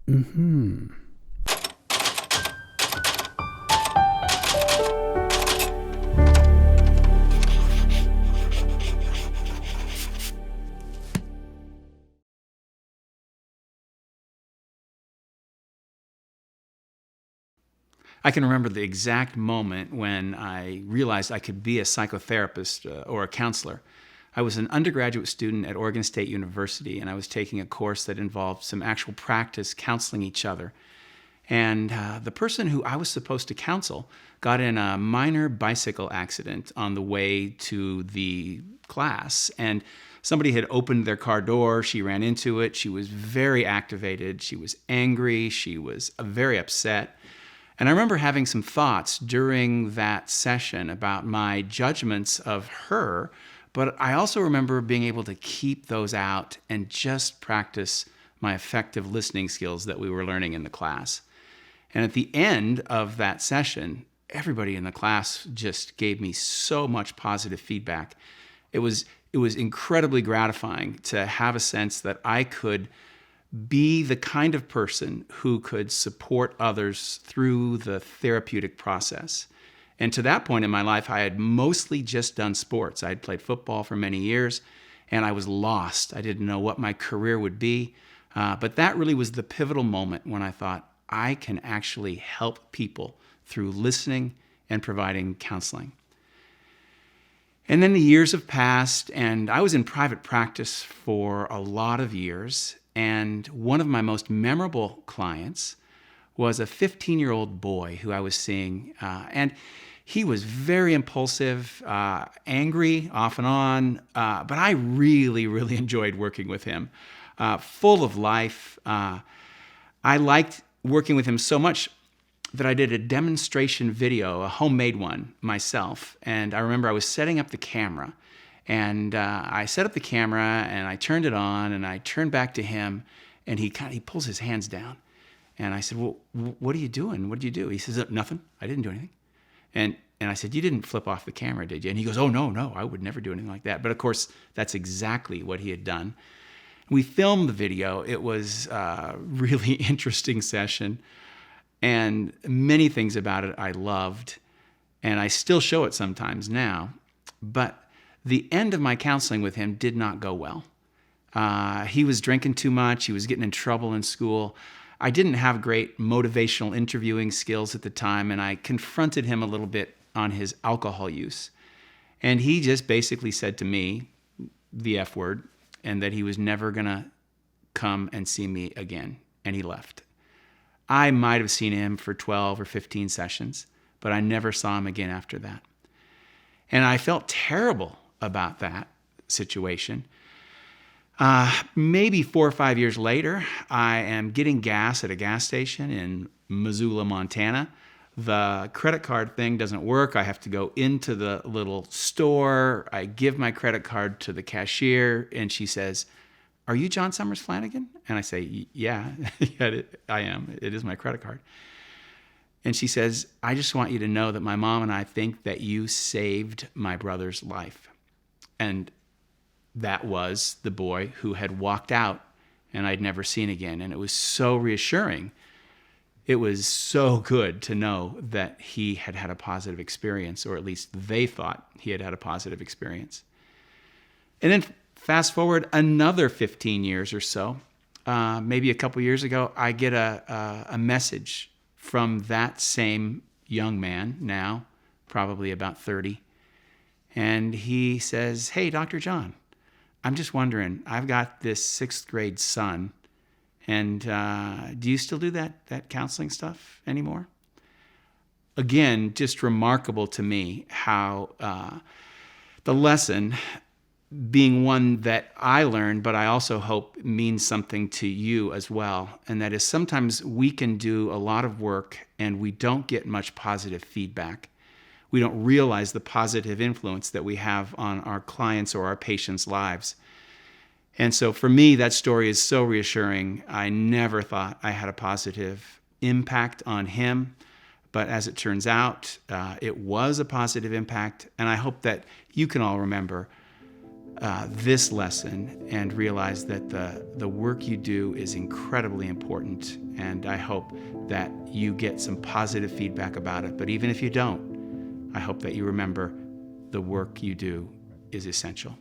Mm-hmm. I can remember the exact moment when I realized I could be a psychotherapist or a counselor. I was an undergraduate student at Oregon State University, and I was taking a course that involved some actual practice counseling each other. And the person who I was supposed to counsel got in a minor bicycle accident on the way to the class. And somebody had opened their car door. She ran into it. She was very activated. She was angry. She was very upset. And I remember having some thoughts during that session about my judgments of her, but I also remember being able to keep those out and just practice my effective listening skills that we were learning in the class. And at the end of that session, everybody in the class just gave me so much positive feedback. It was incredibly gratifying to have a sense that I could be the kind of person who could support others through the therapeutic process. And to that point in my life, I had mostly just done sports. I had played football for many years, and I was lost. I didn't know what my career would be. But that really was the pivotal moment when I thought, I can actually help people through listening and providing counseling. And then the years have passed, and I was in private practice for a lot of years. And one of my most memorable clients was a 15-year-old boy who I was seeing. And he was very impulsive, angry off and on, but I really, really enjoyed working with him. Full of life. I liked working with him so much that I did a demonstration video, a homemade one myself. And I remember I was setting up the camera. And I set up the camera and I turned it on and I turned back to him and he pulls his hands down. And I said, well, what are you doing? What did you do? He says, nothing. I didn't do anything. And I said, you didn't flip off the camera, did you? And he goes, oh, no, I would never do anything like that. But of course, that's exactly what he had done. We filmed the video. It was a really interesting session. And many things about it I loved. And I still show it sometimes now. But the end of my counseling with him did not go well. He was drinking too much. He was getting in trouble in school. I didn't have great motivational interviewing skills at the time, and I confronted him a little bit on his alcohol use. And he just basically said to me the F word, and that he was never going to come and see me again, and he left. I might have seen him for 12 or 15 sessions, but I never saw him again after that. And I felt terrible about that situation. Maybe 4 or 5 years later, I am getting gas at a gas station in Missoula, Montana. The credit card thing doesn't work. I have to go into the little store. I give my credit card to the cashier, and she says, are you John Sommers-Flanagan? And I say, yeah, I am. It is my credit card. And she says, I just want you to know that my mom and I think that you saved my brother's life. And that was the boy who had walked out and I'd never seen again. And it was so reassuring. It was so good to know that he had had a positive experience, or at least they thought he had had a positive experience. And then fast forward another 15 years or so, maybe a couple years ago, I get a message from that same young man, now probably about 30. And he says, hey, Dr. John, I'm just wondering, I've got this 6th grade son, and do you still do that counseling stuff anymore? Again, just remarkable to me how the lesson being one that I learned, but I also hope means something to you as well. And that is sometimes we can do a lot of work and we don't get much positive feedback. We don't realize the positive influence that we have on our clients or our patients' lives. And so for me, that story is so reassuring. I never thought I had a positive impact on him, but as it turns out, it was a positive impact. And I hope that you can all remember this lesson and realize that the work you do is incredibly important. And I hope that you get some positive feedback about it. But even if you don't, I hope that you remember the work you do is essential.